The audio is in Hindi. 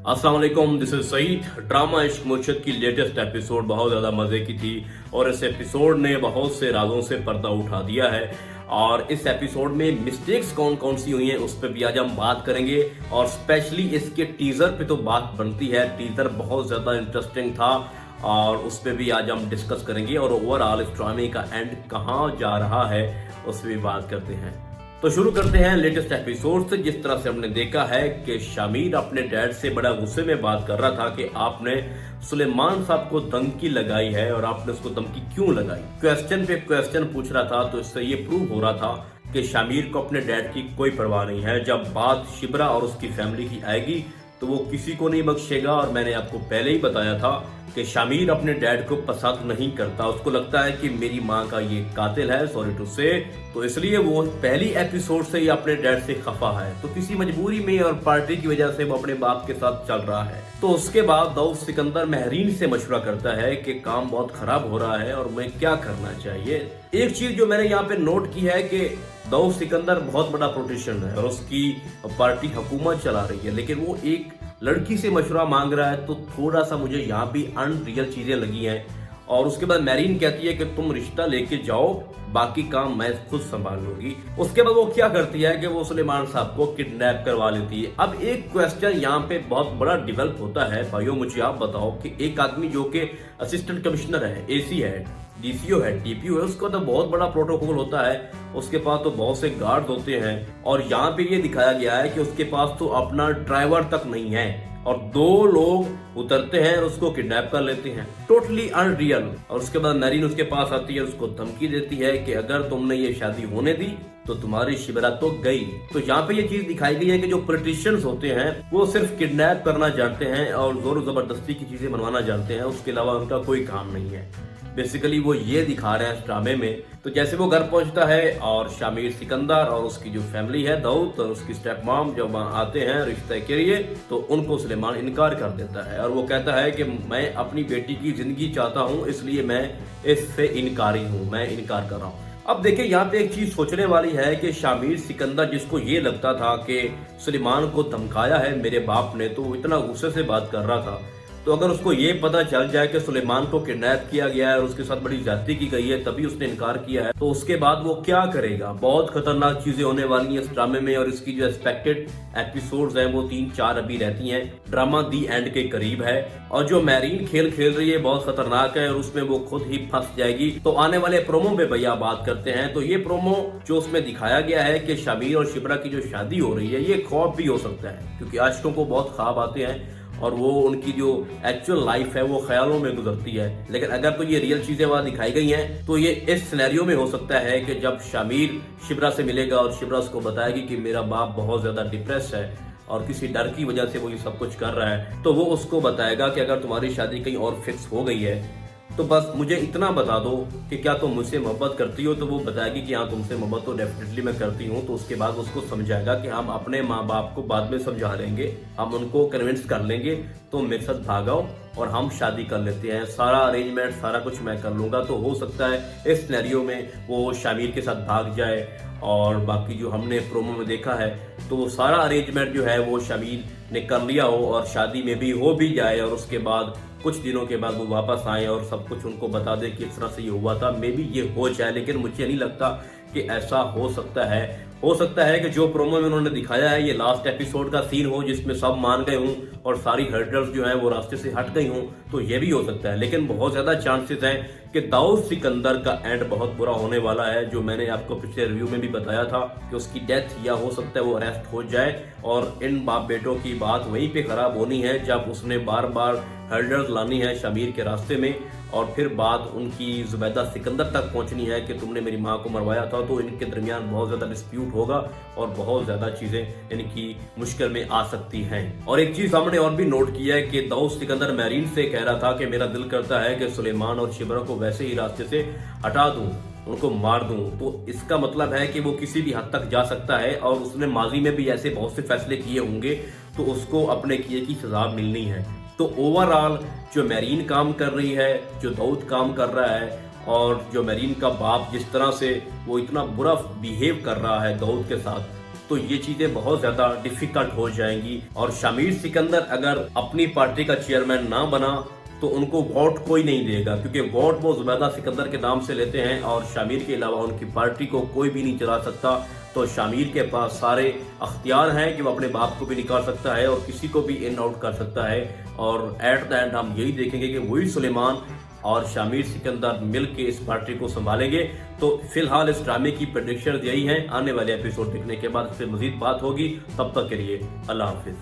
अस्सलाम वालेकुम, दिस इज सईद। ड्रामा इश्क मुर्शद की लेटेस्ट एपिसोड बहुत ज़्यादा मज़े की थी और इस एपिसोड ने बहुत से राजों से पर्दा उठा दिया है। और इस एपिसोड में मिस्टेक्स कौन कौन सी हुई हैं उस पर भी आज हम बात करेंगे और स्पेशली इसके टीज़र पे तो बात बनती है। टीज़र बहुत ज़्यादा इंटरेस्टिंग था और उस पर भी आज हम डिस्कस करेंगे और ओवरऑल इस ड्रामे का एंड कहाँ जा रहा है उस पर भी बात करते हैं। तो शुरू करते हैं लेटेस्ट एपिसोड से। जिस तरह से हमने देखा है कि शामिर अपने डैड से बड़ा गुस्से में बात कर रहा था कि आपने सुलेमान साहब को धमकी लगाई है और आपने उसको धमकी क्यों लगाई। क्वेश्चन पे क्वेश्चन पूछ रहा था, तो इससे ये प्रूव हो रहा था कि शामिर को अपने डैड की कोई परवाह नहीं है। जब बात शिब्रा और उसकी फैमिली की आएगी तो वो किसी को नहीं बख्शेगा। और मैंने आपको पहले ही बताया था कि शामिर अपने डैड को पसंद नहीं करता, उसको लगता है कि मेरी माँ का ये कातिल है, सॉरी टू से, तो इसलिए वो पहली एपिसोड से ही अपने डैड से खफा है। तो किसी मजबूरी में और पार्टी की वजह से वो अपने बाप के साथ चल रहा है। तो उसके बाद दाऊद सिकंदर महरीन से मशवरा करता है कि काम बहुत खराब हो रहा है और मैं क्या करना चाहिए। एक चीज जो मैंने यहाँ पे नोट की है कि दाऊद सिकंदर बहुत बड़ा पॉलिटिशियन है और उसकी पार्टी हुकूमत चला रही है, लेकिन वो एक लड़की से मशवरा मांग रहा है, तो थोड़ा सा मुझे यहाँ भी अनरियल चीजें लगी हैं। और उसके बाद मैरीन कहती है कि तुम रिश्ता लेके जाओ, बाकी काम मैं खुद संभाल लूंगी। उसके बाद वो क्या करती है कि वो सुलेमान साहब को किडनैप करवा लेती है। अब एक क्वेश्चन यहाँ पे बहुत बड़ा डेवलप होता है, भाइयों मुझे आप बताओ कि एक आदमी जो कि असिस्टेंट कमिश्नर है, एसी है, डीसीओ है, टीपीओ है, उसका तो बहुत बड़ा प्रोटोकॉल होता है, उसके पास तो बहुत से गार्ड होते हैं। और यहाँ पे ये दिखाया गया है कि उसके पास तो अपना ड्राइवर तक नहीं है और दो लोग उतरते हैं और उसको किडनैप कर लेते हैं। Totally unreal. और उसके बाद मैरीन उसके पास आती है, उसको धमकी देती है कि अगर तुमने ये शादी होने दी तो तुम्हारी शिवरा तो गई। तो यहाँ पे ये चीज दिखाई गई है कि जो पॉलिटिशियंस होते हैं वो सिर्फ किडनैप करना जानते हैं और जोर जबरदस्ती की चीजें मनवाना जानते हैं, उसके अलावा उनका कोई काम नहीं है। बेसिकली वो ये दिखा रहे हैं इस ड्रामे में। तो जैसे वो घर पहुंचता है और शामिर सिकंदर और उसकी जो फैमिली है दाऊद और उसकी स्टेप मॉम जब आते हैं रिश्ते के लिए, तो उनको सुलेमान इनकार कर देता है और वो कहता है कि मैं अपनी बेटी की जिंदगी चाहता हूं, इसलिए मैं इससे इनकारी हूं, मैं इनकार कर रहा हूं। अब देखिए यहाँ पे एक चीज सोचने वाली है कि शामिर सिकंदर जिसको ये लगता था कि सुलेमान को धमकाया है मेरे बाप ने, तो वो इतना गुस्से से बात कर रहा था। तो अगर उसको ये पता चल जाए कि सुलेमान को किडनैप किया गया है और उसके साथ बड़ी ज्यादती की गई है तभी उसने इनकार किया है, तो उसके बाद वो क्या करेगा। बहुत खतरनाक चीजें होने वाली हैं इस ड्रामे में और इसकी जो एक्सपेक्टेड एपिसोड्स हैं वो 3-4 अभी रहती हैं। ड्रामा दी एंड के करीब है और जो मैरीन खेल खेल रही है बहुत खतरनाक है और उसमें वो खुद ही फंस जाएगी। तो आने वाले प्रोमो पे भैया बात करते हैं। तो ये प्रोमो जो उसमें दिखाया गया है कि शामिर और शिब्रा की जो शादी हो रही है ये ख्वाब भी हो सकता है, क्योंकि आशिकों को बहुत ख्वाब आते हैं और वो उनकी जो एक्चुअल लाइफ है वो ख्यालों में गुजरती है। लेकिन अगर तो ये रियल चीजें वहां दिखाई गई हैं तो ये इस सिनेरियो में हो सकता है कि जब शामिर शिब्रा से मिलेगा और शिब्रा उसको बताएगी कि मेरा बाप बहुत ज्यादा डिप्रेस है और किसी डर की वजह से वो ये सब कुछ कर रहा है, तो वो उसको बताएगा कि अगर तुम्हारी शादी कहीं और फिक्स हो गई है तो बस मुझे इतना बता दो कि क्या तुम मुझसे मोहब्बत करती हो। तो वो बताएगी कि हाँ तुमसे मोहब्बत तो डेफिनेटली मैं करती हूँ। तो उसके बाद उसको समझाएगा कि हम अपने माँ बाप को बाद में समझा लेंगे, हम उनको कन्विंस कर लेंगे, तो मेरे साथ भागाओ और हम शादी कर लेते हैं, सारा अरेंजमेंट सारा कुछ मैं कर लूंगा। तो हो सकता है इस सिनेरियो में वो शामिर के साथ भाग जाए और बाकी जो हमने प्रोमो में देखा है तो वो सारा अरेंजमेंट जो है वो शामिर ने कर लिया हो और शादी में भी हो भी जाए और उसके बाद कुछ दिनों के बाद वो वापस आए और सब कुछ उनको बता दे कि इस तरह से ये हुआ था। मे बी ये हो जाए, लेकिन मुझे नहीं लगता कि ऐसा हो सकता है। हो सकता है कि जो प्रोमो में उन्होंने दिखाया है ये लास्ट एपिसोड का सीन हो जिसमें सब मान गए हों और सारी हर्डल्स जो है वो रास्ते से हट गई हों, तो ये भी हो सकता है। लेकिन बहुत ज्यादा चांसेस हैं कि दाऊद सिकंदर का एंड बहुत बुरा होने वाला है, जो मैंने आपको पिछले रिव्यू में भी बताया था कि उसकी डेथ या हो सकता है वो अरेस्ट हो जाए और इन बाप बेटों की बात वहीं पे खराब होनी है जब उसने बार बार हर्डल्स लानी है शामिर के रास्ते में और फिर बात उनकी जुबैदा सिकंदर तक पहुंचनी है कि तुमने मेरी माँ को मरवाया था। तो इनके दरमियान बहुत ज्यादा डिस्प्यूट होगा और बहुत ज्यादा चीजें इनकी मुश्किल में आ सकती हैं। और एक चीज हमने और भी नोट किया है कि दाऊद सिकंदर मैरीन से कह रहा था कि मेरा दिल करता है कि सुलेमान और शिब्रा को वैसे ही रास्ते से हटा दूं, उनको मार दूं। तो इसका मतलब है कि वो किसी भी हद तक जा सकता है और उसने माजी में भी ऐसे बहुत से फैसले किए होंगे, तो उसको अपने किए की सजा मिलनी है। तो ओवरऑल जो मैरीन काम कर रही है, जो दाऊद काम कर रहा है और जो मेरीन का बाप जिस तरह से वो इतना बुरा बिहेव कर रहा है दाऊद के साथ, तो ये चीजें बहुत ज्यादा डिफिकल्ट हो जाएंगी। और शामिर सिकंदर अगर अपनी पार्टी का चेयरमैन ना बना तो उनको वोट कोई नहीं देगा, क्योंकि वोट वो जुबैदा सिकंदर के नाम से लेते हैं और शामिर के अलावा उनकी पार्टी को कोई भी नहीं चला सकता। तो शामिर के पास सारे अख्तियार हैं कि वो अपने बाप को भी निकाल सकता है और किसी को भी इन आउट कर सकता है। और एट द एंड हम यही देखेंगे कि वही सुलेमान और शामिर सिकंदर मिल के इस पार्टी को संभालेंगे। तो फिलहाल इस ड्रामे की प्रेडिक्शन यही है। आने वाले एपिसोड देखने के बाद फिर मजीद बात होगी। तब तक के लिए अल्लाह हाफिज।